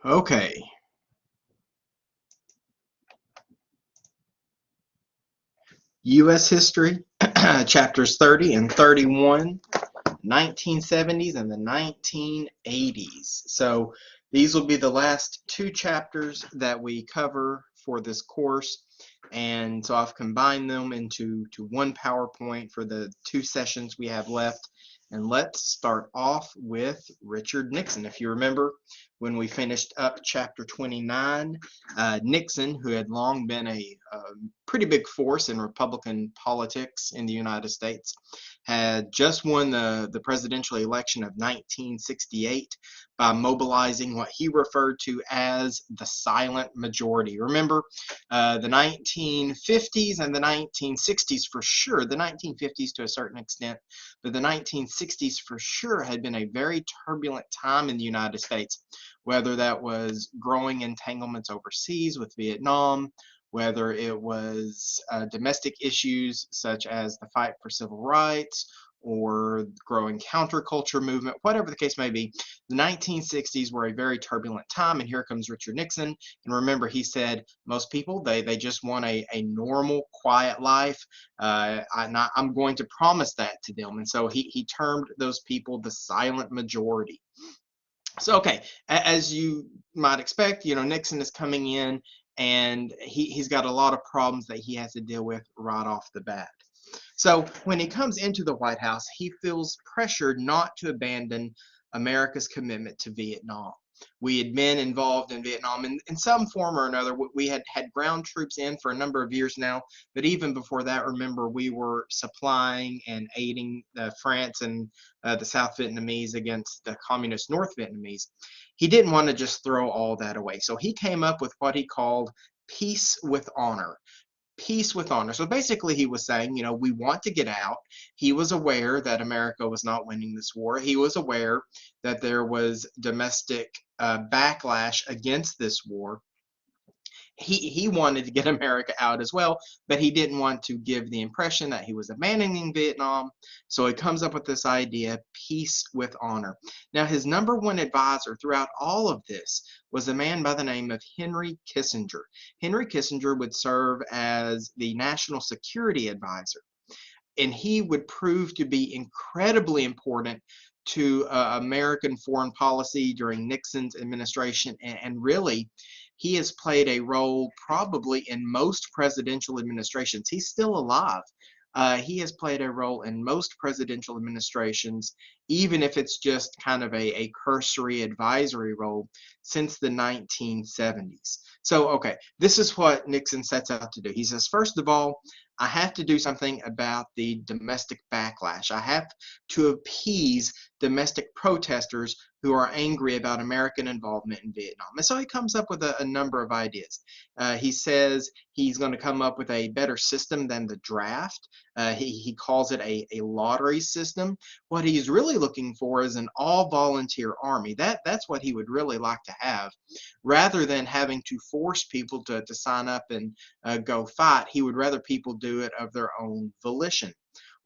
Okay. U.S. history, chapters 30 and 31, 1970s and the 1980s. So these will be the last two chapters that we cover for this course. And so I've combined them into one PowerPoint for the two sessions we have left. And let's start off with Richard Nixon. If you remember, when we finished up chapter 29, Nixon, who had long been a pretty big force in Republican politics in the United States, had just won the presidential election of 1968 by mobilizing what he referred to as the silent majority. Remember, the 1950s and the 1960s for sure, the 1950s to a certain extent, but the 1960s for sure had been a very turbulent time in the United States, whether that was growing entanglements overseas with Vietnam, whether it was domestic issues such as the fight for civil rights or growing counterculture movement, whatever the case may be. The 1960s were a very turbulent time, and here comes Richard Nixon. And remember, he said most people, they just want a normal, quiet life. I'm going to promise that to them. And so he termed those people the silent majority. So, okay, as you might expect, Nixon is coming in and he's got a lot of problems that he has to deal with right off the bat. So when he comes into the White House, he feels pressured not to abandon America's commitment to Vietnam. We had been involved in Vietnam in some form or another. We had ground troops in for a number of years now, but even before that, remember, we were supplying and aiding France and the South Vietnamese against the communist North Vietnamese. He didn't want to just throw all that away. So he came up with what he called peace with honor. Peace with honor. So basically he was saying, we want to get out. He was aware that America was not winning this war. He was aware that there was domestic backlash against this war. He wanted to get America out as well, but he didn't want to give the impression that he was abandoning Vietnam. So he comes up with this idea, peace with honor. Now, his number one advisor throughout all of this was a man by the name of Henry Kissinger. Henry Kissinger would serve as the national security advisor, and he would prove to be incredibly important to American foreign policy during Nixon's administration, and really, he has played a role probably in most presidential administrations. He's still alive. He has played a role in most presidential administrations, even if it's just kind of a cursory advisory role since the 1970s. So, okay, this is what Nixon sets out to do. He says, first of all, I have to do something about the domestic backlash. I have to appease domestic protesters who are angry about American involvement in Vietnam. And so he comes up with a number of ideas. He says he's going to come up with a better system than the draft. He calls it a lottery system. What he's really looking for is an all-volunteer army. That's what he would really like to have. Rather than having to force people to sign up and go fight, he would rather people do it of their own volition.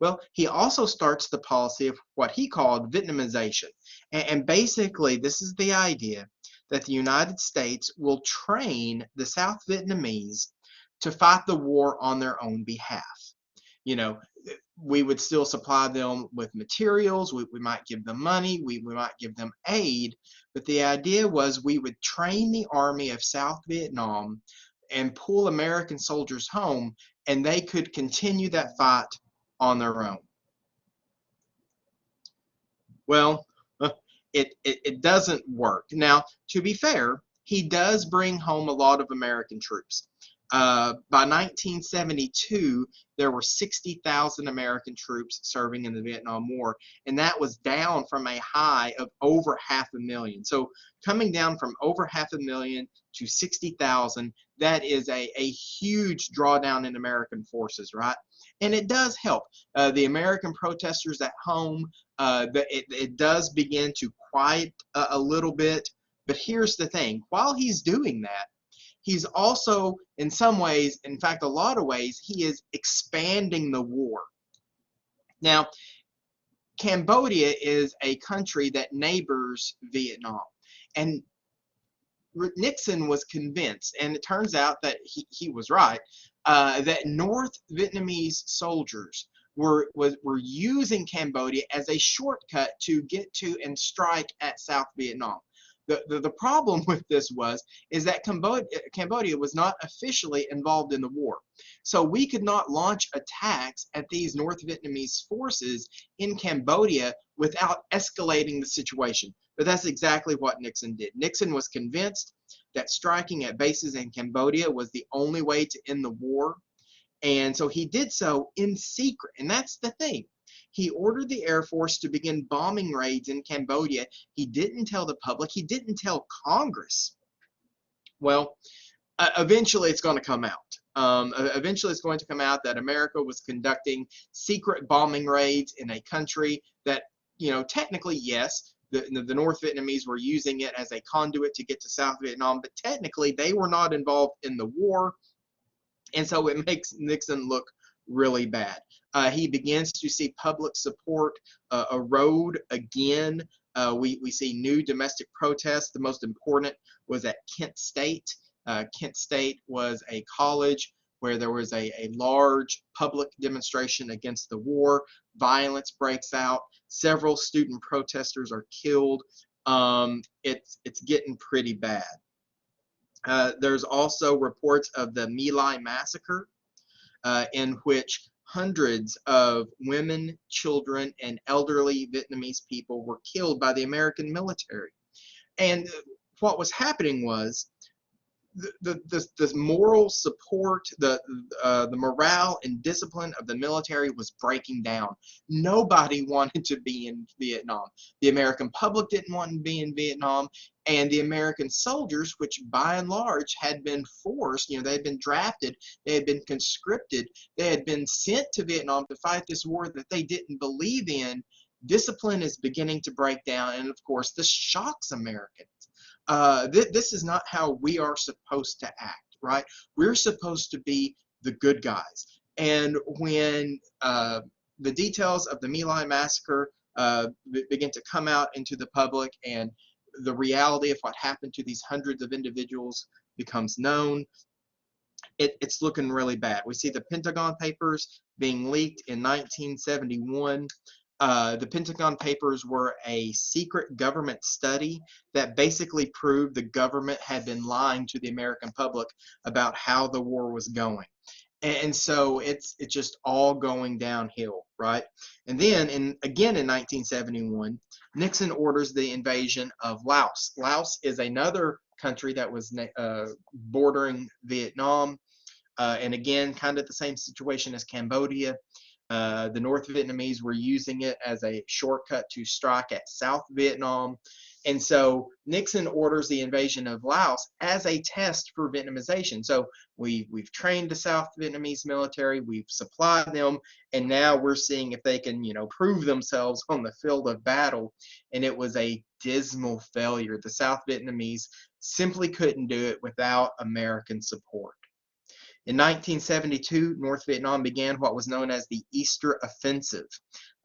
Well, he also starts the policy of what he called Vietnamization. And basically, this is the idea that the United States will train the South Vietnamese to fight the war on their own behalf. We would still supply them with materials, we might give them money, we might give them aid, but the idea was we would train the army of South Vietnam and pull American soldiers home, and they could continue that fight on their own. Well, it doesn't work. Now, to be fair, he does bring home a lot of American troops. By 1972, there were 60,000 American troops serving in the Vietnam War, and that was down from a high of over 500,000. So coming down from over 500,000 to 60,000, that is a huge drawdown in American forces, right? And it does help. The American protesters at home, it does begin to quiet a little bit. But here's the thing. While he's doing that, he's also, in some ways, in fact, a lot of ways, he is expanding the war. Now, Cambodia is a country that neighbors Vietnam. And Nixon was convinced, and it turns out that he was right, that North Vietnamese soldiers were using Cambodia as a shortcut to get to and strike at South Vietnam. The problem with this is that Cambodia was not officially involved in the war. So we could not launch attacks at these North Vietnamese forces in Cambodia without escalating the situation. But that's exactly what Nixon did. Nixon was convinced that striking at bases in Cambodia was the only way to end the war. And so he did so in secret. And that's the thing. He ordered the Air Force to begin bombing raids in Cambodia. He didn't tell the public. He didn't tell Congress. Well, eventually it's going to come out. Eventually it's going to come out that America was conducting secret bombing raids in a country that, technically, yes, the North Vietnamese were using it as a conduit to get to South Vietnam, but technically they were not involved in the war. And so it makes Nixon look really bad. He begins to see public support erode again. We see new domestic protests. The most important was at Kent State. Kent State was a college where there was a large public demonstration against the war. Violence breaks out. Several student protesters are killed. It's getting pretty bad. There's also reports of the My Lai Massacre, in which hundreds of women, children, and elderly Vietnamese people were killed by the American military. And what was happening was the moral support, the morale and discipline of the military was breaking down. Nobody wanted to be in Vietnam. The American public didn't want to be in Vietnam, and the American soldiers, which by and large had been forced, they had been drafted, they had been conscripted, they had been sent to Vietnam to fight this war that they didn't believe in. Discipline is beginning to break down, and of course, this shocks Americans. This is not how we are supposed to act, right? We're supposed to be the good guys. And when the details of the My Lai Massacre begin to come out into the public, and the reality of what happened to these hundreds of individuals becomes known, it's looking really bad. We see the Pentagon Papers being leaked in 1971. The Pentagon Papers were a secret government study that basically proved the government had been lying to the American public about how the war was going. And so it's just all going downhill, right? And then, again in 1971, Nixon orders the invasion of Laos. Laos is another country that was bordering Vietnam, and again, kind of the same situation as Cambodia. The North Vietnamese were using it as a shortcut to strike at South Vietnam. And so Nixon orders the invasion of Laos as a test for Vietnamization. So we've trained the South Vietnamese military, we've supplied them, and now we're seeing if they can, prove themselves on the field of battle. And it was a dismal failure. The South Vietnamese simply couldn't do it without American support. In 1972, North Vietnam began what was known as the Easter Offensive,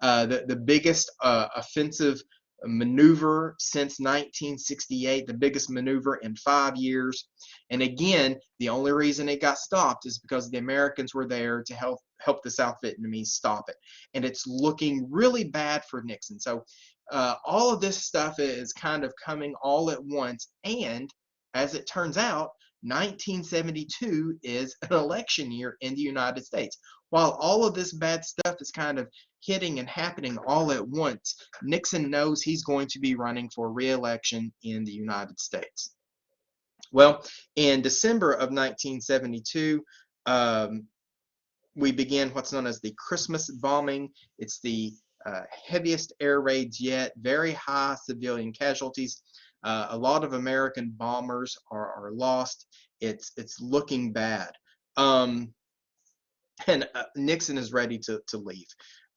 the biggest offensive maneuver since 1968, the biggest maneuver in 5 years. And again, the only reason it got stopped is because the Americans were there to help the South Vietnamese stop it. And it's looking really bad for Nixon. So all of this stuff is kind of coming all at once. And as it turns out, 1972 is an election year in the United States. While all of this bad stuff is kind of hitting and happening all at once, Nixon knows he's going to be running for re-election in the United States. Well, in December of 1972, we begin what's known as the Christmas bombing. It's the heaviest air raids yet, very high civilian casualties. A lot of American bombers are lost. It's looking bad. And Nixon is ready to leave.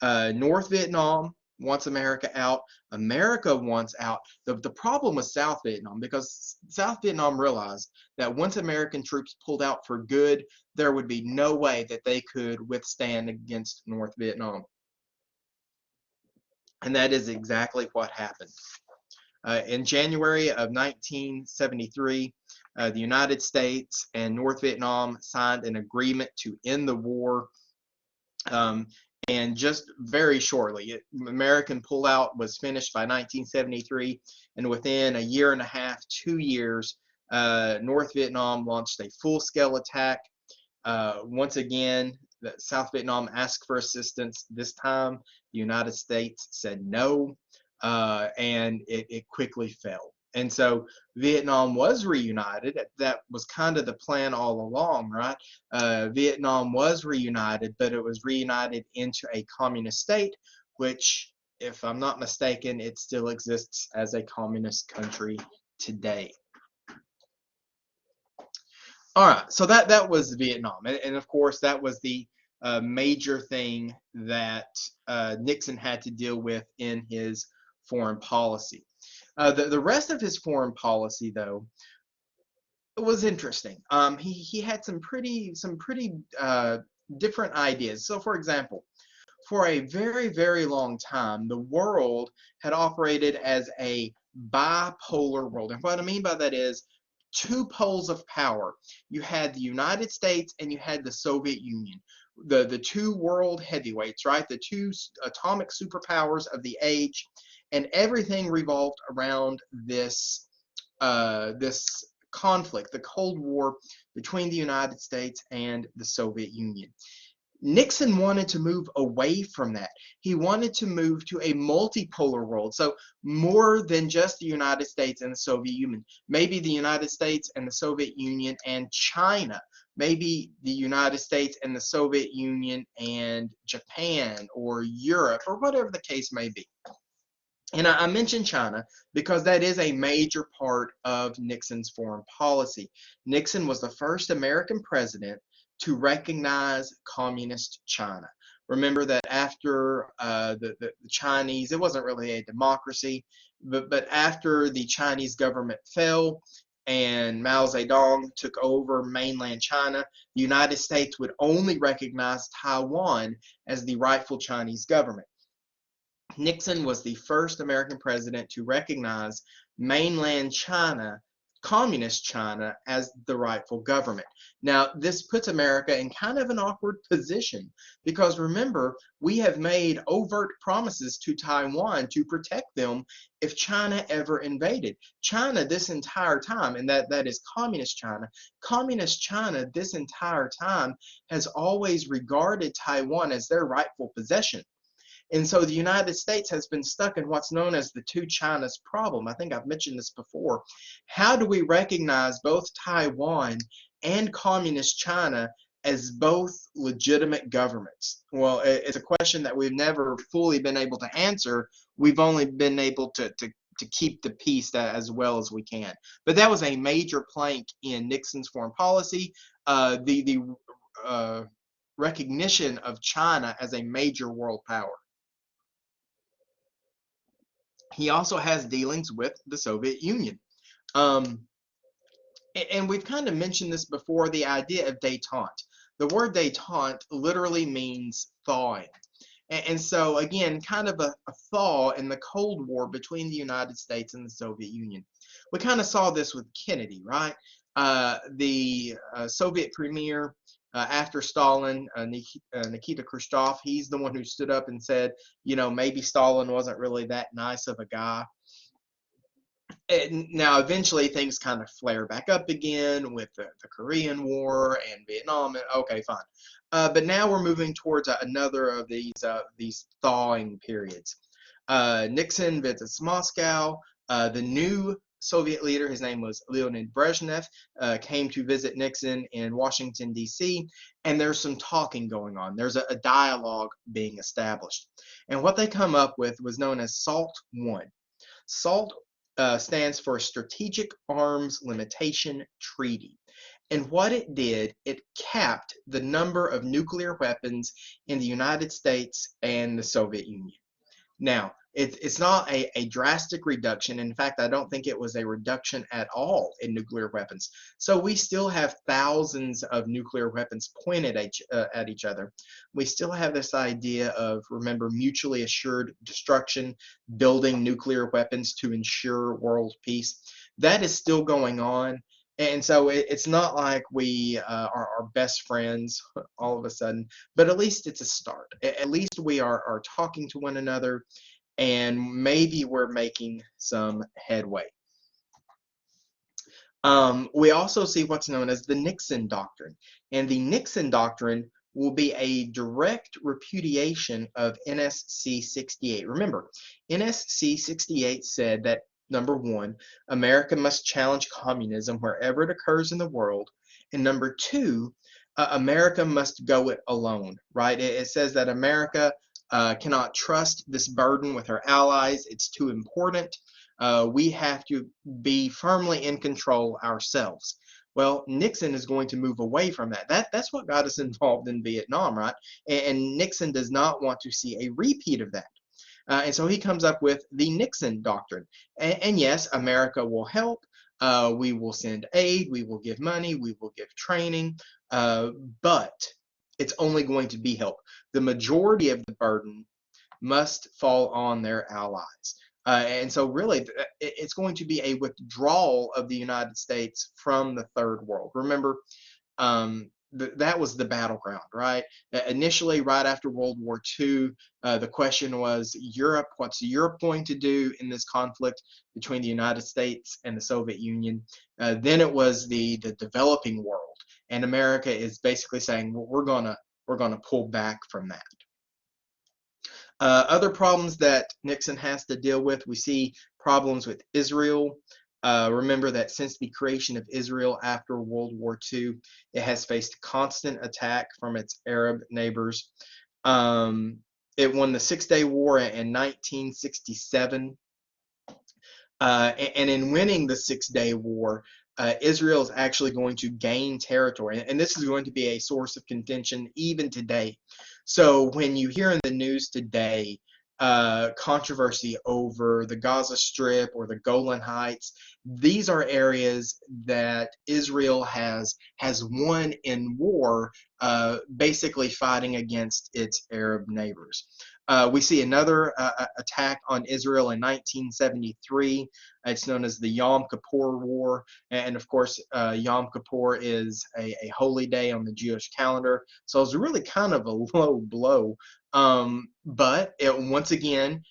North Vietnam wants America out. America wants out. The problem with South Vietnam, because South Vietnam realized that once American troops pulled out for good, there would be no way that they could withstand against North Vietnam. And that is exactly what happened. In January of 1973, the United States and North Vietnam signed an agreement to end the war. And just very shortly, American pullout was finished by 1973, and within a year and a half, 2 years, North Vietnam launched a full-scale attack. Once again, South Vietnam asked for assistance. This time, the United States said no, and it quickly fell. And so Vietnam was reunited. That was kind of the plan all along, right? Vietnam was reunited, but it was reunited into a communist state, which, if I'm not mistaken, it still exists as a communist country today. All right, so that was Vietnam, and of course that was the major thing that Nixon had to deal with in his foreign policy. The rest of his foreign policy, though, was interesting. He had some pretty different ideas. So, for example, for a very long time, the world had operated as a bipolar world, and what I mean by that is two poles of power. You had the United States and you had the Soviet Union, the two world heavyweights, right? The two atomic superpowers of the age, and everything revolved around this conflict, the Cold War between the United States and the Soviet Union. Nixon wanted to move away from that. He wanted to move to a multipolar world. So more than just the United States and the Soviet Union. Maybe the United States and the Soviet Union and China. Maybe the United States and the Soviet Union and Japan or Europe or whatever the case may be. And I mentioned China because that is a major part of Nixon's foreign policy. Nixon was the first American president to recognize communist China. Remember that after the Chinese, it wasn't really a democracy, but after the Chinese government fell and Mao Zedong took over mainland China, the United States would only recognize Taiwan as the rightful Chinese government. Nixon was the first American president to recognize mainland China, communist China, as the rightful government. Now, this puts America in kind of an awkward position because remember, we have made overt promises to Taiwan to protect them if China ever invaded. China this entire time, and that is communist China this entire time has always regarded Taiwan as their rightful possession. And so the United States has been stuck in what's known as the two Chinas problem. I think I've mentioned this before. How do we recognize both Taiwan and communist China as both legitimate governments? Well, it's a question that we've never fully been able to answer. We've only been able to keep the peace as well as we can. But that was a major plank in Nixon's foreign policy. The recognition of China as a major world power. He also has dealings with the Soviet Union. And we've kind of mentioned this before, the idea of détente. The word détente literally means thawing. And so, again, kind of a thaw in the Cold War between the United States and the Soviet Union. We kind of saw this with Kennedy, right? The Soviet premier, after Stalin, Nikita Khrushchev, he's the one who stood up and said, you know, maybe Stalin wasn't really that nice of a guy. And now, eventually, things kind of flare back up again with the Korean War and Vietnam. Okay, fine. But now we're moving towards another of these thawing periods. Nixon visits Moscow. The new Soviet leader, his name was Leonid Brezhnev, came to visit Nixon in Washington, D.C., and there's some talking going on. There's a dialogue being established. And what they come up with was known as SALT I. SALT stands for Strategic Arms Limitation Treaty. And what it did, it capped the number of nuclear weapons in the United States and the Soviet Union. Now, It's not a drastic reduction. In fact, I don't think it was a reduction at all in nuclear weapons. So we still have thousands of nuclear weapons pointed at each other. We still have this idea of, remember, mutually assured destruction, building nuclear weapons to ensure world peace. That is still going on. And so it's not like we are best friends all of a sudden, but at least it's a start. At least we are talking to one another, and maybe we're making some headway. We also see what's known as the Nixon Doctrine, and the Nixon Doctrine will be a direct repudiation of NSC 68. Remember, NSC 68 said that, number one, America must challenge communism wherever it occurs in the world, and number two, America must go it alone, right? It says that America cannot trust this burden with her allies. It's too important. We have to be firmly in control ourselves. Well, Nixon is going to move away from that. That's what got us involved in Vietnam, right? And Nixon does not want to see a repeat of that. And so he comes up with the Nixon Doctrine. And yes, America will help. We will send aid. We will give money. We will give training. But it's only going to be help. The majority of the burden must fall on their allies. And so really, it's going to be a withdrawal of the United States from the Third World. Remember, that was the battleground, right? Initially, right after World War II, the question was, Europe, what's Europe going to do in this conflict between the United States and the Soviet Union? Then it was the developing world, and America is basically saying, well, we're gonna pull back from that. Other problems that Nixon has to deal with, we see problems with Israel. Remember that since the creation of Israel after World War II, it has faced constant attack from its Arab neighbors. It won the Six-Day War in 1967. And in winning the Six-Day War, Israel is actually going to gain territory. And this is going to be a source of contention even today. So when you hear in the news today controversy over the Gaza Strip or the Golan Heights, these are areas that Israel has won in war, basically fighting against its Arab neighbors. We see another attack on Israel in 1973. It's known as the Yom Kippur War. And of course, Yom Kippur is a holy day on the Jewish calendar. So it's really kind of a low blow. But once again,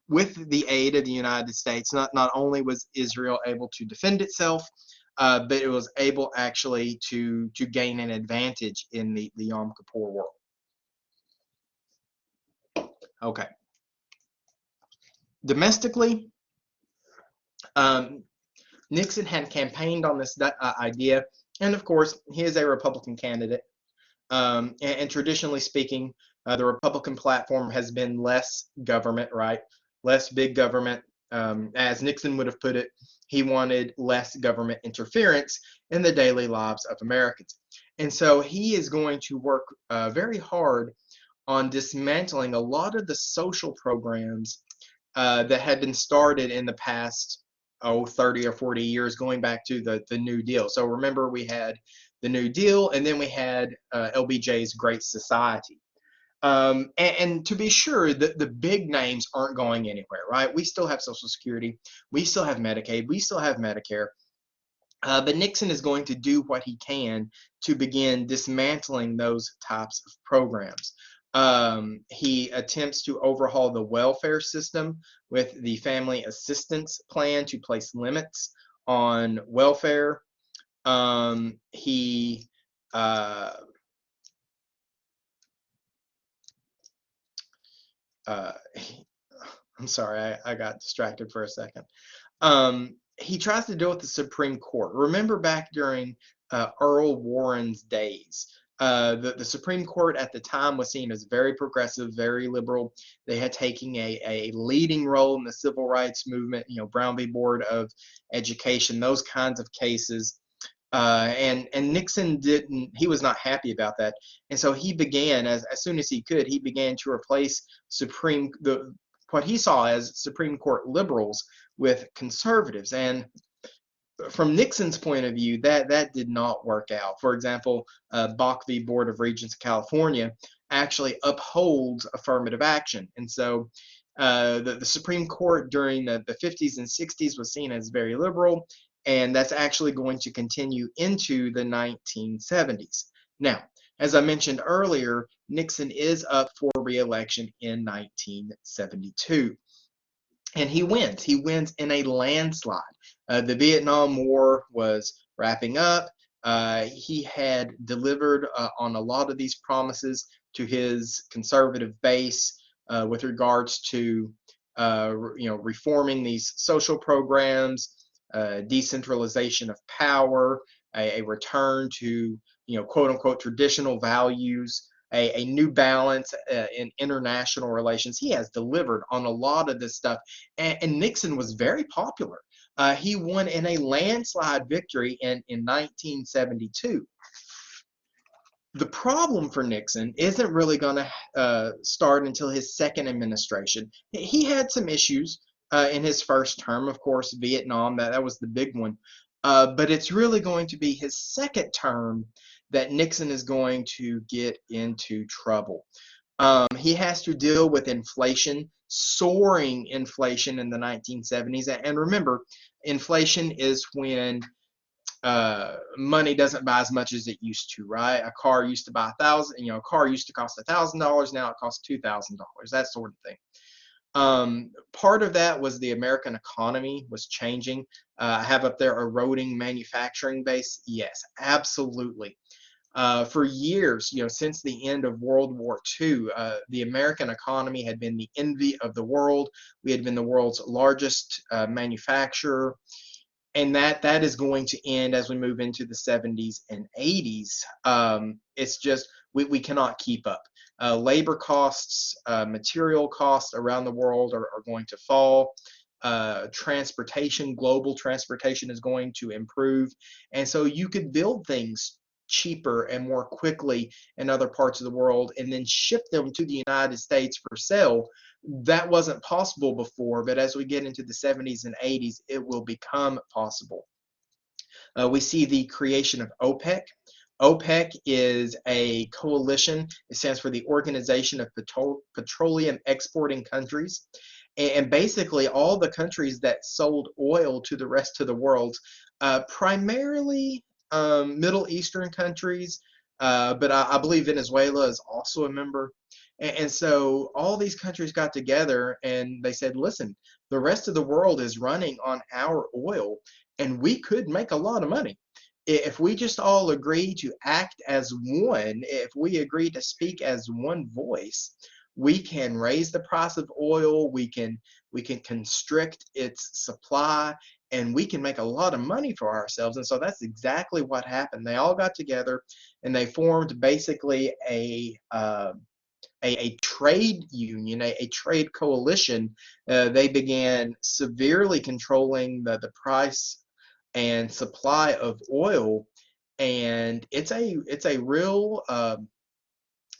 with the aid of the United States, not only was Israel able to defend itself, but it was able actually to gain an advantage in the Yom Kippur War. Okay. Domestically, Nixon had campaigned on this idea, and of course, he is a Republican candidate. And traditionally speaking, the Republican platform has been less government, right? Less big government. As Nixon would have put it, he wanted less government interference in the daily lives of Americans. And so he is going to work very hard on dismantling a lot of the social programs that had been started in the past 30 or 40 years, going back to the New Deal. So remember, we had the New Deal, and then we had LBJ's Great Society. And to be sure, the big names aren't going anywhere, right? We still have Social Security, we still have Medicaid, we still have Medicare. But Nixon is going to do what he can to begin dismantling those types of programs. He attempts to overhaul the welfare system with the Family Assistance Plan to place limits on welfare. I'm sorry, I got distracted for a second. He tries to deal with the Supreme Court. Remember back during Earl Warren's days, the Supreme Court at the time was seen as very progressive, very liberal. They had taken a leading role in the civil rights movement, Brown v. Board of Education, those kinds of cases. And Nixon he was not happy about that. And so he began, as soon as he could, he began to replace the what he saw as Supreme Court liberals with conservatives. And from Nixon's point of view, that did not work out. For example, Bakke Board of Regents of California actually upholds affirmative action. And so the Supreme Court during the 50s and 60s was seen as very liberal, and that's actually going to continue into the 1970s. Now, as I mentioned earlier, Nixon is up for re-election in 1972. And he wins. He wins in a landslide. The Vietnam War was wrapping up. He had delivered on a lot of these promises to his conservative base with regards to reforming these social programs, decentralization of power, a return to quote unquote traditional values, a new balance in international relations. He has delivered on a lot of this stuff, and Nixon was very popular. He won in a landslide victory in 1972. The problem for Nixon isn't really going to start until his second administration. He had some issues in his first term, of course, Vietnam, that was the big one. But it's really going to be his second term that Nixon is going to get into trouble. He has to deal with inflation, soaring inflation in the 1970s. And remember, inflation is when money doesn't buy as much as it used to, right? A car used to buy a car used to cost $1,000, now it costs $2,000, that sort of thing. Part of that was the American economy was changing. I have up there eroding manufacturing base. Yes, absolutely. For years, since the end of World War II, the American economy had been the envy of the world. We had been the world's largest manufacturer. And that is going to end as we move into the 70s and 80s. It's just we cannot keep up. Labor costs, material costs around the world are going to fall. Transportation, global transportation is going to improve. And so you could build things cheaper and more quickly in other parts of the world and then ship them to the United States for sale. That wasn't possible before, but as we get into the 70s and 80s, it will become possible. We see the creation of OPEC. OPEC is a coalition. It stands for the Organization of Petroleum Exporting Countries. And basically all the countries that sold oil to the rest of the world, primarily Middle Eastern countries, but I believe Venezuela is also a member. And so all these countries got together and they said, listen, the rest of the world is running on our oil and we could make a lot of money. If we just all agree to act as one, if we agree to speak as one voice, we can raise the price of oil, we can constrict its supply, and we can make a lot of money for ourselves. And so that's exactly what happened. They all got together and they formed basically a trade union, a trade coalition. They began severely controlling the price and supply of oil, and it's a real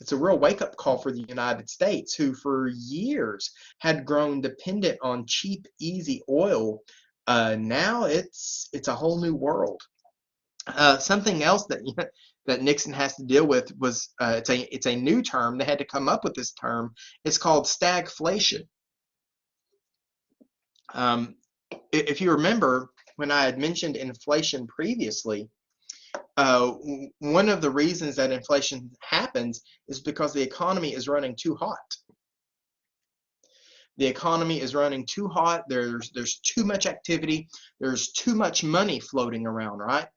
wake-up call for the United States, who for years had grown dependent on cheap, easy oil. Now it's a whole new world. Something else that Nixon has to deal with was it's a new term. They had to come up with this term. It's called stagflation. If you remember, when I had mentioned inflation previously, one of the reasons that inflation happens is because the economy is running too hot. The economy is running too hot. There's too much activity. There's too much money floating around, right?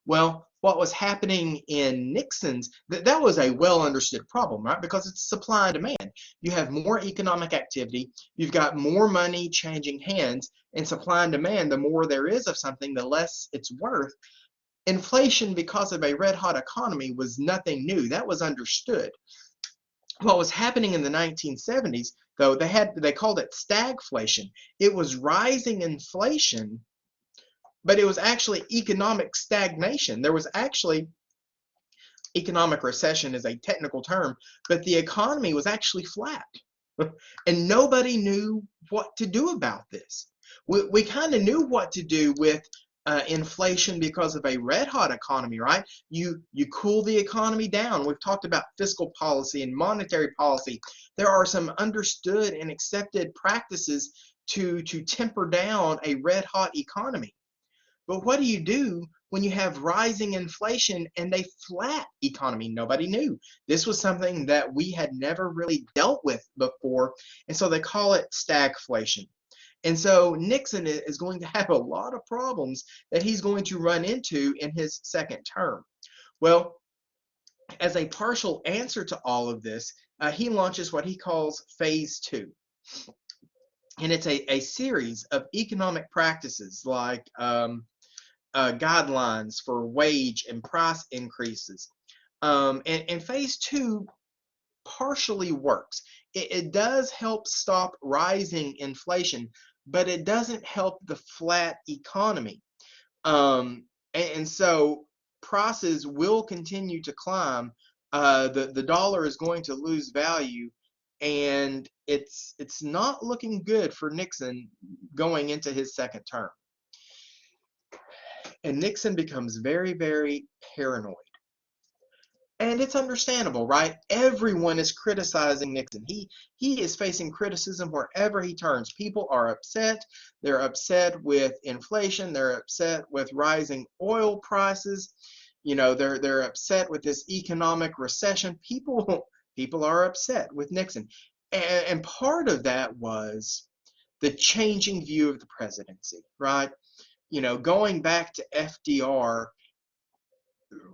Well, what was happening in Nixon's, that was a well understood problem, right? Because it's supply and demand. You have more economic activity, you've got more money changing hands, and supply and demand, the more there is of something, the less it's worth. Inflation, because of a red hot economy, was nothing new. That was understood. What was happening in the 1970s, though, they called it stagflation. It was rising inflation, but it was actually economic stagnation. There was actually, economic recession is a technical term, but the economy was actually flat. And nobody knew what to do about this. We kind of knew what to do with inflation because of a red-hot economy, right? You cool the economy down. We've talked about fiscal policy and monetary policy. There are some understood and accepted practices to temper down a red-hot economy. But what do you do when you have rising inflation and a flat economy? Nobody knew. This was something that we had never really dealt with before, and so they call it stagflation. And so Nixon is going to have a lot of problems that he's going to run into in his second term. Well, as a partial answer to all of this, he launches what he calls Phase 2. And it's a series of economic practices like guidelines for wage and price increases. And Phase 2 partially works. It does help stop rising inflation, but it doesn't help the flat economy. And so prices will continue to climb. The dollar is going to lose value, and it's not looking good for Nixon going into his second term. And Nixon becomes very, very paranoid. And it's understandable, right? Everyone is criticizing Nixon. He is facing criticism wherever he turns. People are upset. They're upset with inflation. They're upset with rising oil prices. You know, they're upset with this economic recession. People are upset with Nixon. And part of that was the changing view of the presidency, right? You know, going back to FDR,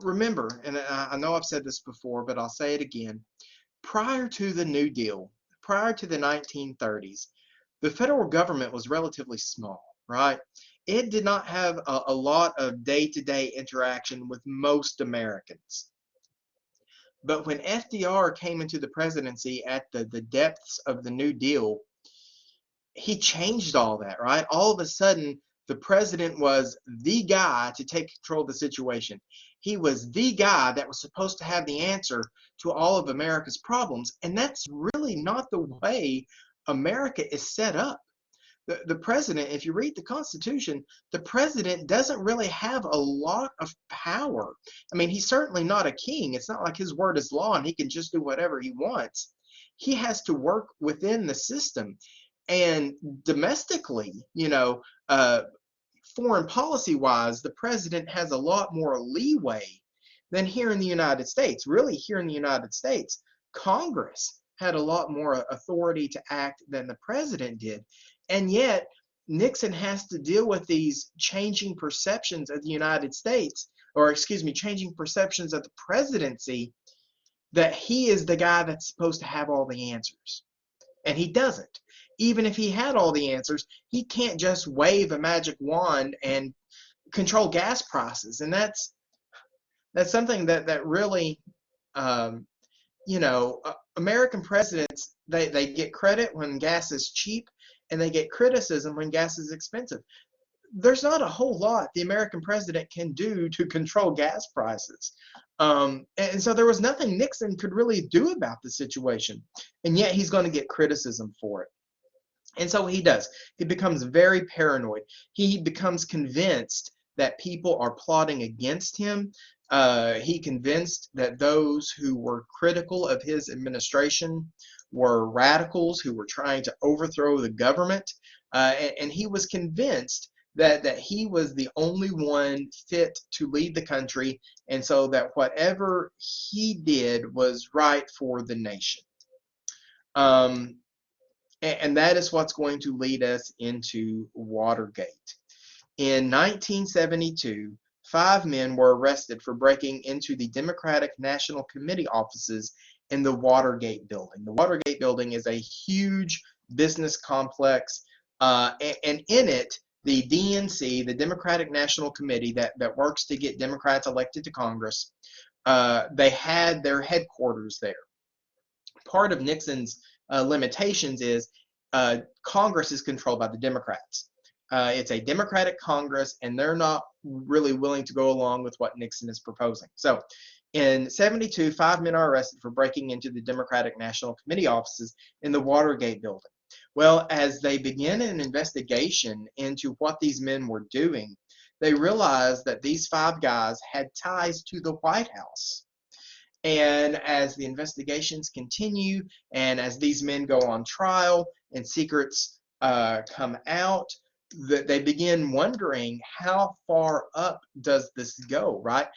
remember, and I know I've said this before, but I'll say it again, prior to the New Deal, prior to the 1930s, the federal government was relatively small, right? It did not have a lot of day-to-day interaction with most Americans. But when FDR came into the presidency at the depths of the New Deal, he changed all that, right? All of a sudden, the president was the guy to take control of the situation. He was the guy that was supposed to have the answer to all of America's problems. And that's really not the way America is set up. The president, if you read the Constitution, the president doesn't really have a lot of power. I mean, he's certainly not a king. It's not like his word is law and he can just do whatever he wants. He has to work within the system. And domestically, you know, foreign policy wise, the president has a lot more leeway than here in the United States. Really, here in the United States, Congress had a lot more authority to act than the president did. And yet, Nixon has to deal with these changing perceptions of the United States, or excuse me, changing perceptions of the presidency, that he is the guy that's supposed to have all the answers. And he doesn't. Even if he had all the answers, he can't just wave a magic wand and control gas prices. And that's something that really, you know, American presidents, they get credit when gas is cheap, and they get criticism when gas is expensive. There's not a whole lot the American president can do to control gas prices. And so there was nothing Nixon could really do about the situation. And yet he's going to get criticism for it. And so he does. He becomes very paranoid. He becomes convinced that people are plotting against him. He convinced that those who were critical of his administration were radicals who were trying to overthrow the government. And he was convinced that he was the only one fit to lead the country, and so that whatever he did was right for the nation. And that is what's going to lead us into Watergate. In 1972, 5 men were arrested for breaking into the Democratic National Committee offices in the Watergate building. The Watergate building is a huge business complex, and in it, the DNC, the Democratic National Committee that works to get Democrats elected to Congress, they had their headquarters there. Part of Nixon's limitations is Congress is controlled by the Democrats. It's a Democratic Congress, and they're not really willing to go along with what Nixon is proposing. So In 72, 5 men are arrested for breaking into the Democratic National Committee offices in the Watergate building. Well, as they begin an investigation into what these men were doing, they realized that these 5 guys had ties to the White House. And as the investigations continue, and as these men go on trial and secrets come out, they begin wondering, how far up does this go, right?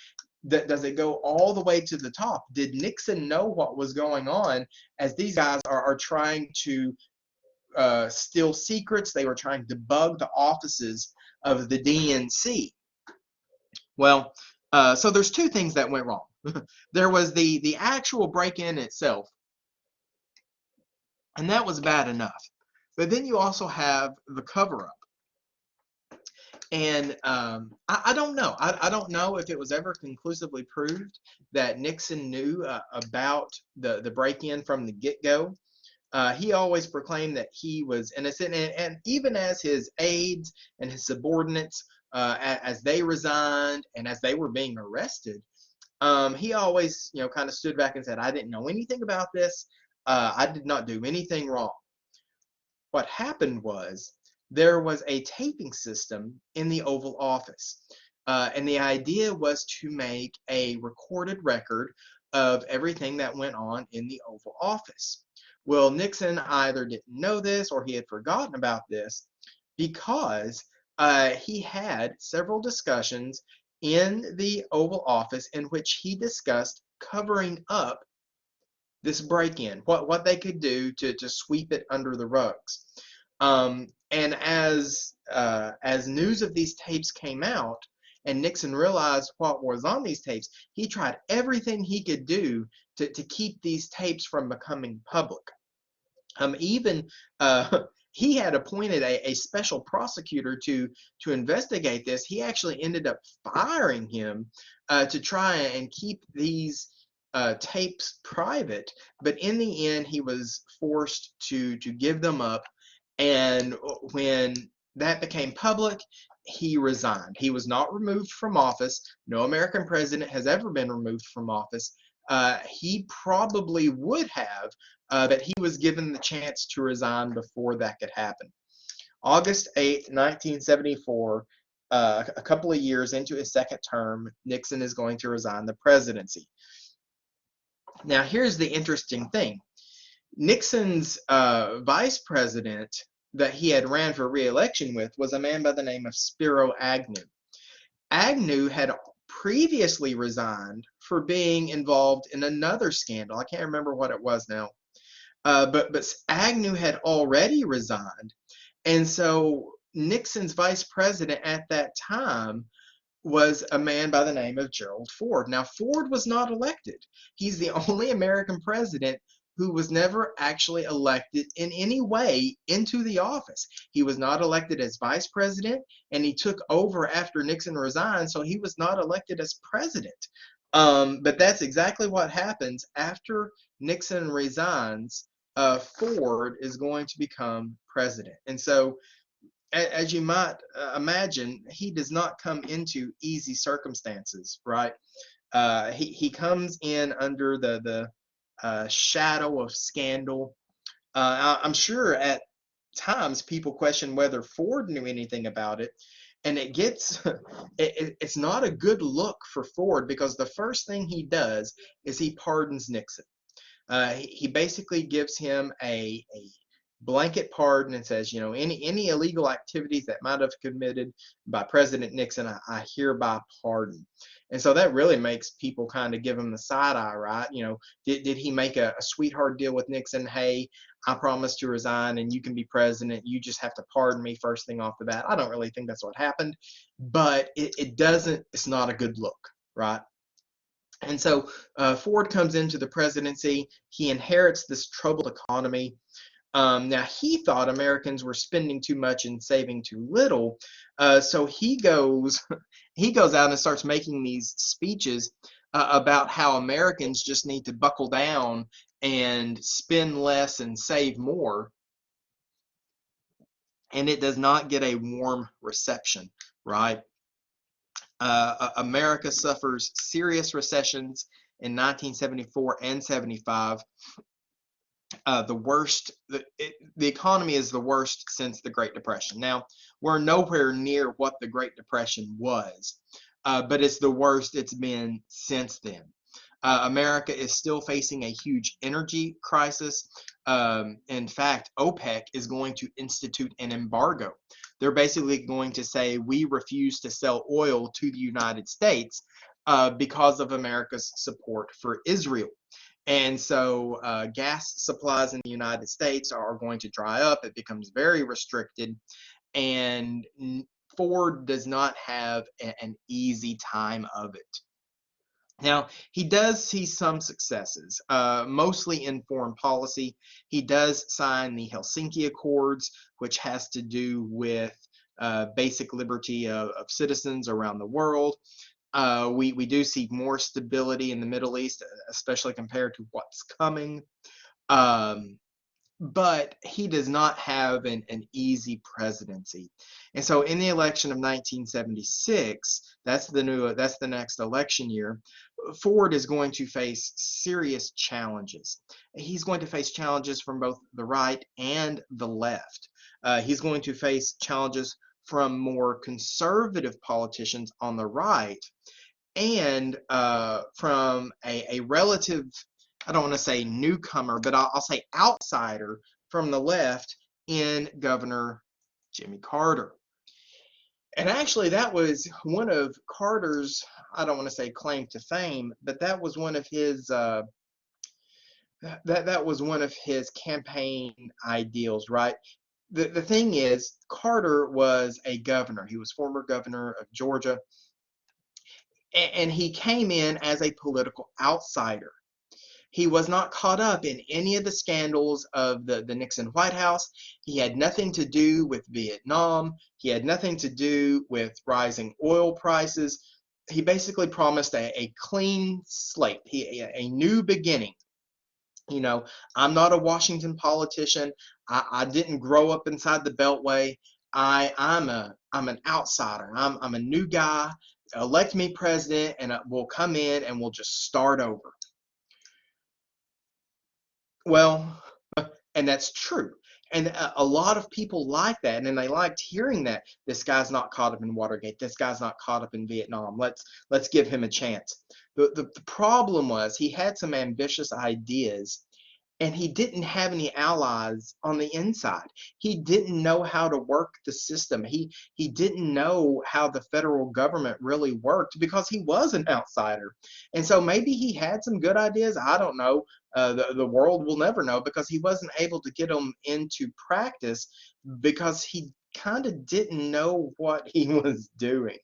Does it go all the way to the top? Did Nixon know what was going on as these guys are trying to steal secrets? They were trying to bug the offices of the DNC. Well, so there's 2 things that went wrong. There was the actual break-in itself, and that was bad enough. But then you also have the cover-up. And I don't know. I don't know if it was ever conclusively proved that Nixon knew about the break-in from the get-go. He always proclaimed that he was innocent, and even as his aides and his subordinates, as they resigned and as they were being arrested, he always, kind of stood back and said, "I didn't know anything about this. I did not do anything wrong." What happened was there was a taping system in the Oval Office, and the idea was to make a recorded record of everything that went on in the Oval Office. Well, Nixon either didn't know this or he had forgotten about this, because he had several discussions in the Oval Office in which he discussed covering up this break-in, what they could do to sweep it under the rugs. And as news of these tapes came out, and Nixon realized what was on these tapes, he tried everything he could do to keep these tapes from becoming public. Even he had appointed a special prosecutor to investigate this. He actually ended up firing him to try and keep these tapes private, but in the end he was forced to give them up. And when that became public, he resigned. He was not removed from office. No American president has ever been removed from office. He probably would have, but he was given the chance to resign before that could happen. August 8th, 1974, a couple of years into his second term, Nixon is going to resign the presidency. Now, here's the interesting thing. Nixon's vice president that he had ran for re-election with was a man by the name of Spiro Agnew. Agnew had previously resigned for being involved in another scandal. I can't remember what it was now. But Agnew had already resigned. And so Nixon's vice president at that time was a man by the name of Gerald Ford. Now, Ford was not elected. He's the only American president who was never actually elected in any way into the office. He was not elected as vice president, and he took over after Nixon resigned, so he was not elected as president. But that's exactly what happens after Nixon resigns. Ford is going to become president. And so, as you might imagine, he does not come into easy circumstances, right? He comes in under the shadow of scandal. I'm sure at times people question whether Ford knew anything about it, and it's not a good look for Ford, because the first thing he does is he pardons Nixon. He basically gives him a blanket pardon and says, any illegal activities that might have committed by President Nixon, I hereby pardon. And so that really makes people kind of give him the side eye, right? Did he make a sweetheart deal with Nixon? Hey, I promise to resign and you can be president. You just have to pardon me first thing off the bat. I don't really think that's what happened, but it's not a good look, right? And so Ford comes into the presidency. He inherits this troubled economy. Now, he thought Americans were spending too much and saving too little. So he goes out and starts making these speeches about how Americans just need to buckle down and spend less and save more. And it does not get a warm reception, right? America suffers serious recessions in 1974 and 75. The economy is the worst since the Great Depression. Now, we're nowhere near what the Great Depression was, but it's the worst it's been since then. America is still facing a huge energy crisis. In fact, OPEC is going to institute an embargo. They're basically going to say, we refuse to sell oil to the United States because of America's support for Israel. And so gas supplies in the United States are going to dry up. It becomes very restricted. And Ford does not have an easy time of it. Now, he does see some successes, mostly in foreign policy. He does sign the Helsinki Accords, which has to do with basic liberty of citizens around the world. We do see more stability in the Middle East, especially compared to what's coming. But he does not have an easy presidency. And so in the election of 1976, that's the next election year, Ford is going to face serious challenges. He's going to face challenges from both the right and the left. He's going to face challenges from more conservative politicians on the right, and from a relative, I don't want to say newcomer, but I'll say outsider from the left in Governor Jimmy Carter. And actually, that was one of Carter's, I don't want to say claim to fame, but that was one of his that was one of his campaign ideals, right? The thing is, Carter was a governor. He was former governor of Georgia, and he came in as a political outsider. He was not caught up in any of the scandals of the Nixon White House. He had nothing to do with Vietnam. He had nothing to do with rising oil prices. He basically promised a clean slate, a new beginning. You know, I'm not a Washington politician. I didn't grow up inside the Beltway. I'm an outsider. I'm a new guy. Elect me president, and we'll come in and we'll just start over. Well, and that's true. And a lot of people like that, and they liked hearing that this guy's not caught up in Watergate. This guy's not caught up in Vietnam. Let's give him a chance. The problem was he had some ambitious ideas, and he didn't have any allies on the inside. He didn't know how to work the system. He didn't know how the federal government really worked because he was an outsider. And so maybe he had some good ideas. I don't know. The world will never know because he wasn't able to get them into practice because he kind of didn't know what he was doing.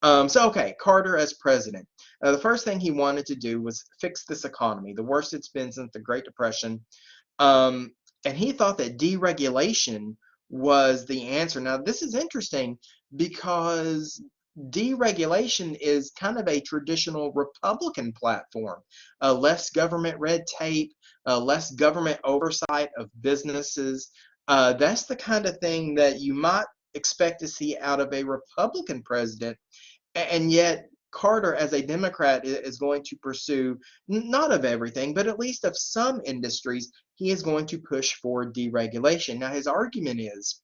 Okay, Carter as president. The first thing he wanted to do was fix this economy, the worst it's been since the Great Depression. And he thought that deregulation was the answer. Now, this is interesting because deregulation is kind of a traditional Republican platform. Less government red tape, less government oversight of businesses. That's the kind of thing that you might expect to see out of a Republican president. And yet, Carter, as a Democrat, is going to pursue not of everything, but at least of some industries, he is going to push for deregulation. Now, his argument is,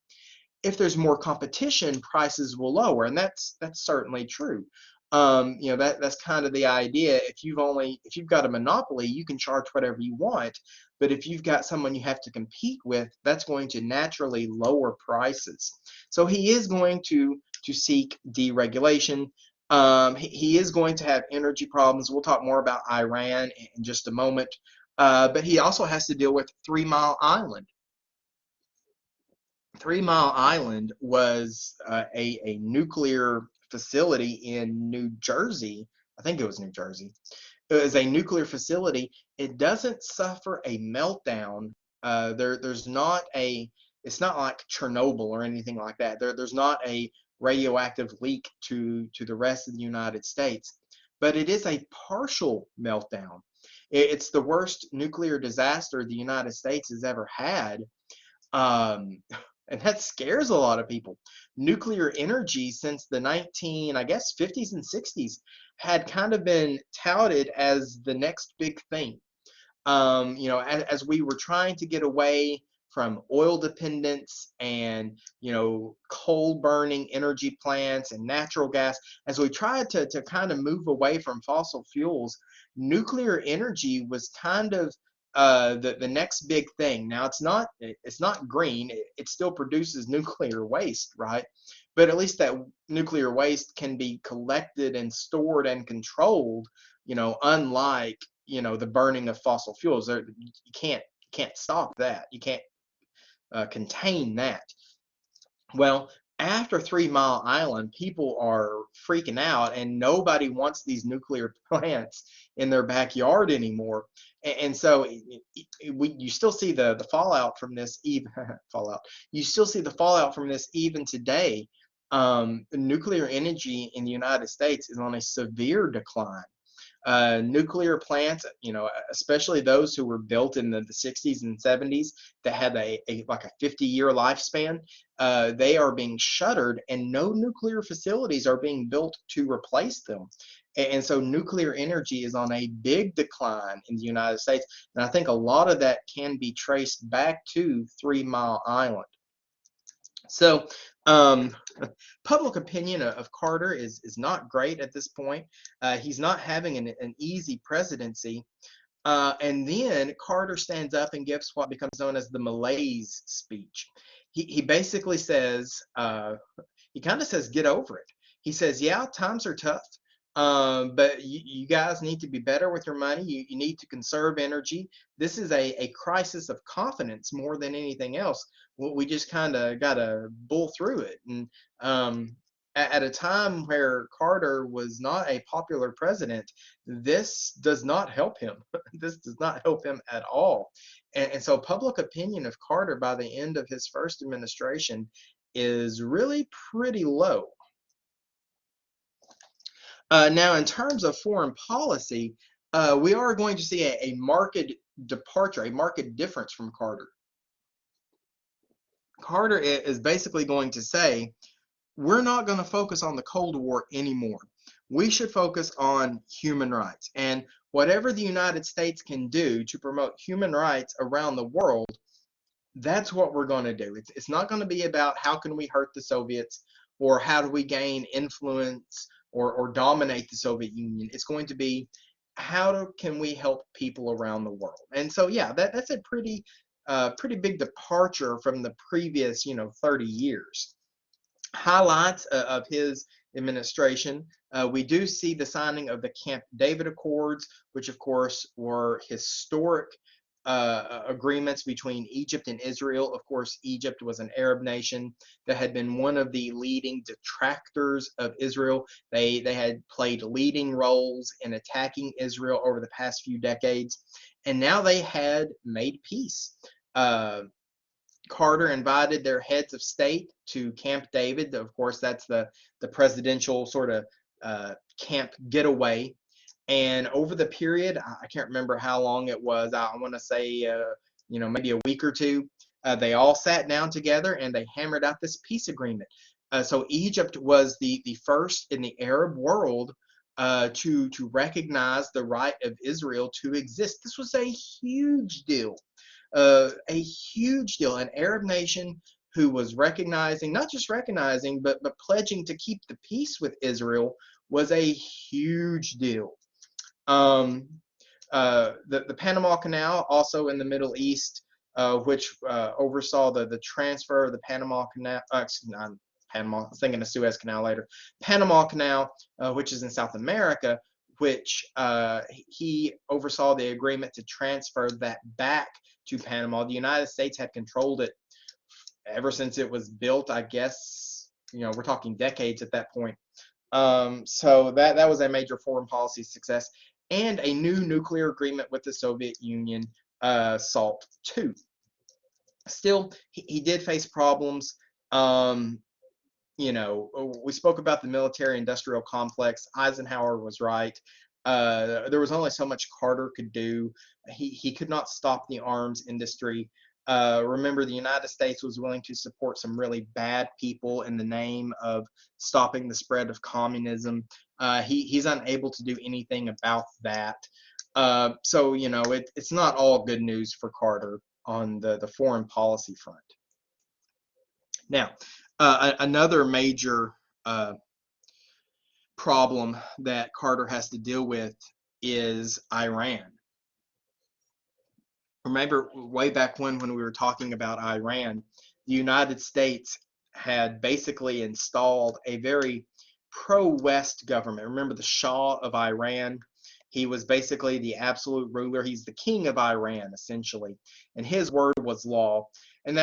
if there's more competition, prices will lower, and that's certainly true. That's kind of the idea. If you've got a monopoly, you can charge whatever you want, but if you've got someone you have to compete with, that's going to naturally lower prices. So he is going to seek deregulation. He is going to have energy problems. We'll talk more about Iran in just a moment. But he also has to deal with 3 Mile Island. 3 Mile Island was a nuclear facility in New Jersey. I think it was New Jersey. It was a nuclear facility. It doesn't suffer a meltdown. There's not it's not like Chernobyl or anything like that. There's not a radioactive leak to the rest of the United States, but it is a partial meltdown. It's the worst nuclear disaster the United States has ever had. And that scares a lot of people. Nuclear energy since the 50s and 60s had kind of been touted as the next big thing. As we were trying to get away from oil dependence and, coal burning energy plants and natural gas, as we tried to kind of move away from fossil fuels, nuclear energy was kind of the next big thing. Now it's not green. It still produces nuclear waste, right? But at least that nuclear waste can be collected and stored and controlled, unlike the burning of fossil fuels. You can't stop that. You can't contain that. Well, after 3 Mile Island, people are freaking out, and nobody wants these nuclear plants in their backyard anymore. And so you still see the fallout from this even fallout. You still see the fallout from this even today. Nuclear energy in the United States is on a severe decline. Nuclear plants, especially those who were built in the 60s and 70s that had like a 50-year lifespan, they are being shuttered, and no nuclear facilities are being built to replace them. And so nuclear energy is on a big decline in the United States. And I think a lot of that can be traced back to 3 Mile Island. So, public opinion of Carter is not great at this point. He's not having an easy presidency. And then Carter stands up and gives what becomes known as the malaise speech. He basically says, he kind of says, get over it. He says, yeah, times are tough. But you guys need to be better with your money. You need to conserve energy. This is a crisis of confidence more than anything else. We just kind of got to bull through it. And at a time where Carter was not a popular president, this does not help him. This does not help him at all. And so public opinion of Carter by the end of his first administration is really pretty low. Now, in terms of foreign policy, we are going to see a marked departure, a marked difference from Carter. Carter is basically going to say, we're not going to focus on the Cold War anymore. We should focus on human rights. And whatever the United States can do to promote human rights around the world, that's what we're going to do. It's not going to be about how can we hurt the Soviets or how do we gain influence or dominate the Soviet Union. It's going to be can we help people around the world. And so, yeah, that's a pretty big departure from the previous 30 years. Highlights of his administration, we do see the signing of the Camp David Accords, which of course were historic agreements between Egypt and Israel. Of course, Egypt was an Arab nation that had been one of the leading detractors of Israel. They had played leading roles in attacking Israel over the past few decades, and now they had made peace. Carter invited their heads of state to Camp David. Of course, that's the presidential sort of camp getaway. And over the period, I can't remember how long it was. I want to say, maybe a week or two. They all sat down together and they hammered out this peace agreement. So Egypt was the first in the Arab world to recognize the right of Israel to exist. This was a huge deal. An Arab nation who was recognizing, not just recognizing, but pledging to keep the peace with Israel was a huge deal. The Panama Canal, also in the Middle East, which oversaw the transfer of the Panama Canal, Panama, I was thinking of Suez Canal later, Panama Canal, which is in South America, which he oversaw the agreement to transfer that back to Panama. The United States had controlled it ever since it was built, I guess, we're talking decades at that point. So that was a major foreign policy success, and a new nuclear agreement with the Soviet Union, SALT II. Still, he did face problems. We spoke about the military-industrial complex. Eisenhower was right. There was only so much Carter could do. He could not stop the arms industry. Remember, the United States was willing to support some really bad people in the name of stopping the spread of communism. He's unable to do anything about that. So, you know, it's not all good news for Carter on the foreign policy front. Now, another major problem that Carter has to deal with is Iran. Remember way back when we were talking about Iran, the United States had basically installed a very pro-West government. Remember the Shah of Iran? He was basically the absolute ruler. He's the king of Iran, essentially. And his word was law. And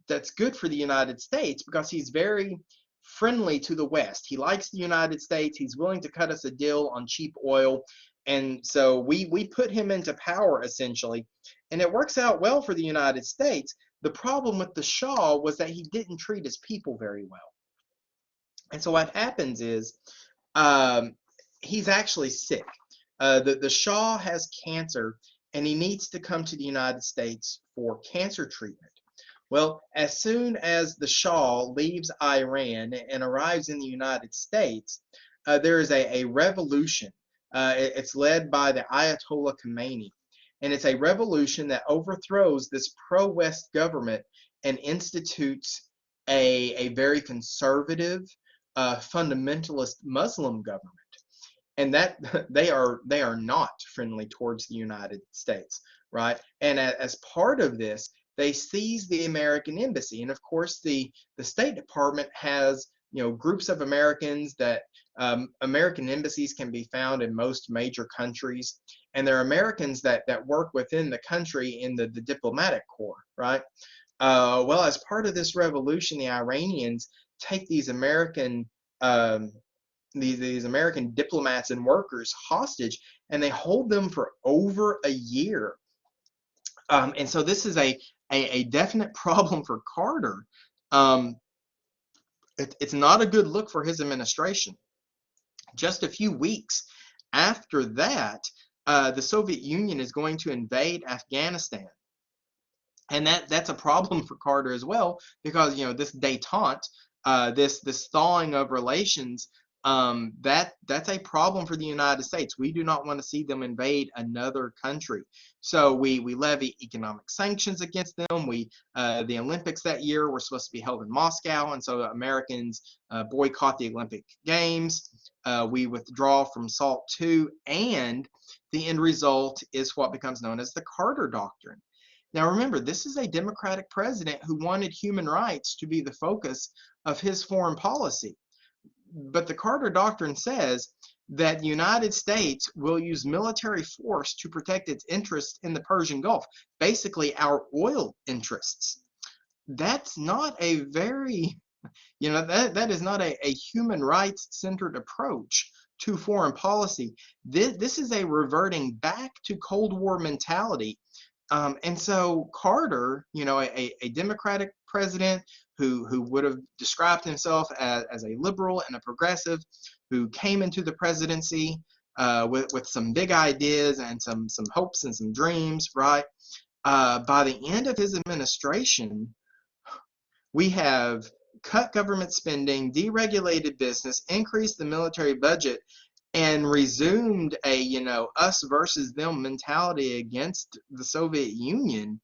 that's good for the United States because he's very friendly to the West. He likes the United States. He's willing to cut us a deal on cheap oil. And so we put him into power, essentially. And it works out well for the United States. The problem with the Shah was that he didn't treat his people very well. And so what happens is he's actually sick. The Shah has cancer, and he needs to come to the United States for cancer treatment. Well, as soon as the Shah leaves Iran and arrives in the United States, there is a revolution. It's led by the Ayatollah Khomeini. And it's a revolution that overthrows this pro-West government and institutes a very conservative, fundamentalist Muslim government. And that they are not friendly towards the United States, right? And as part of this, they seize the American embassy. And of course, the State Department has, you know, groups of Americans that American embassies can be found in most major countries. And there are Americans that work within the country in the diplomatic corps, right? Well, as part of this revolution, the Iranians take these American these American diplomats and workers hostage, and they hold them for over a year. And so this is a definite problem for Carter. It's not a good look for his administration. Just a few weeks after that, the Soviet Union is going to invade Afghanistan. And that's a problem for Carter as well, because, you know, this détente, this thawing of relations, that's a problem for the United States. We do not want to see them invade another country. So we levy economic sanctions against them. The Olympics that year were supposed to be held in Moscow, and so Americans boycott the Olympic Games. We withdraw from SALT II, and the end result is what becomes known as the Carter Doctrine. Now remember, this is a Democratic president who wanted human rights to be the focus of his foreign policy. But the Carter Doctrine says that the United States will use military force to protect its interests in the Persian Gulf, basically our oil interests. That's not a very, you know, that is not a human rights centered approach to foreign policy. This is a reverting back to Cold War mentality. And so Carter, you know, a Democratic president who would have described himself as a liberal and a progressive, who came into the presidency with some big ideas and some hopes and some dreams, right? By the end of his administration, we have cut government spending, deregulated business, increased the military budget, and resumed a, you know, us versus them mentality against the Soviet Union,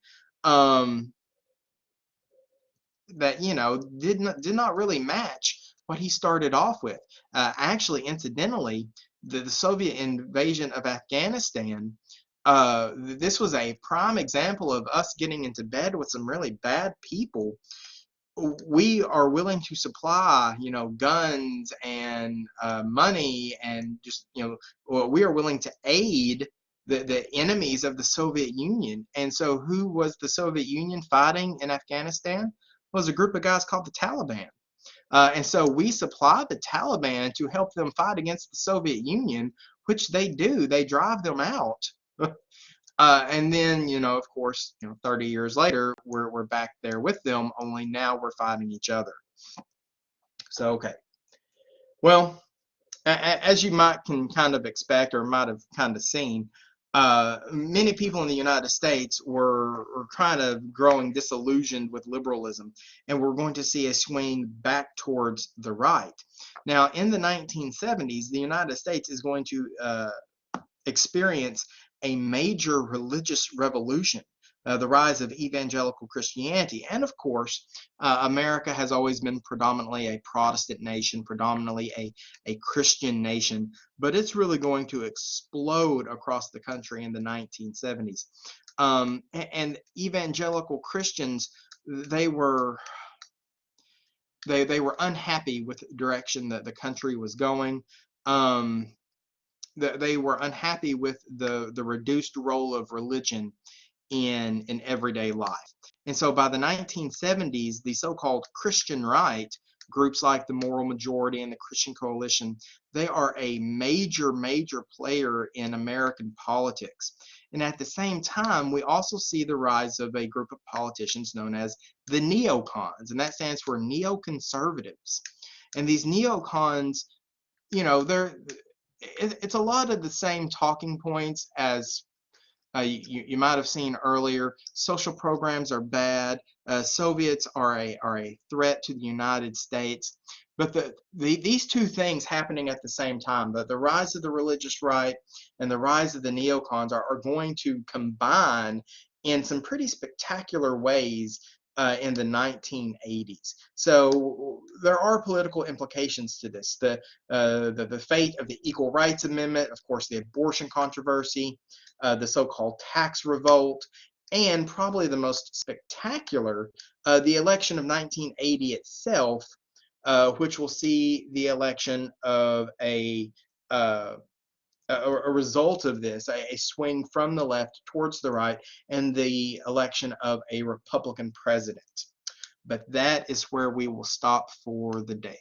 that, you know, did not really match what he started off with. Actually, incidentally, the Soviet invasion of Afghanistan, this was a prime example of us getting into bed with some really bad people. We are willing to supply, you know, guns and money, and just, you know, we are willing to aid the enemies of the Soviet Union. And so who was the Soviet Union fighting in Afghanistan? It was a group of guys called the Taliban. And so we supply the Taliban to help them fight against the Soviet Union, which they do. They drive them out. And then, you know, of course, you know, 30 years later, we're back there with them, only now we're fighting each other. So, okay. Well, as you can kind of expect, or might have kind of seen, many people in the United States were kind of growing disillusioned with liberalism, and we're going to see a swing back towards the right. Now, in the 1970s, the United States is going to experience a major religious revolution, the rise of evangelical Christianity. And of course, America has always been predominantly a Protestant nation, predominantly a Christian nation, but it's really going to explode across the country in the 1970s. And evangelical Christians, they were unhappy with the direction that the country was going. They were unhappy with the reduced role of religion in everyday life. And so by the 1970s, the so-called Christian right, groups like the Moral Majority and the Christian Coalition, they are a major player in American politics. And at the same time, we also see the rise of a group of politicians known as the neocons, and that stands for neoconservatives. And these neocons, it's a lot of the same talking points as you might have seen earlier. Social programs are bad. Soviets are a threat to the United States. But these two things happening at the same time, the rise of the religious right and the rise of the neocons, are going to combine in some pretty spectacular ways in the 1980s. So there are political implications to this. The fate of the Equal Rights Amendment, of course, the abortion controversy, the so-called tax revolt, and probably the most spectacular, the election of 1980 itself, which will see the election of a result of this, a swing from the left towards the right, and the election of a Republican president. But that is where we will stop for the day.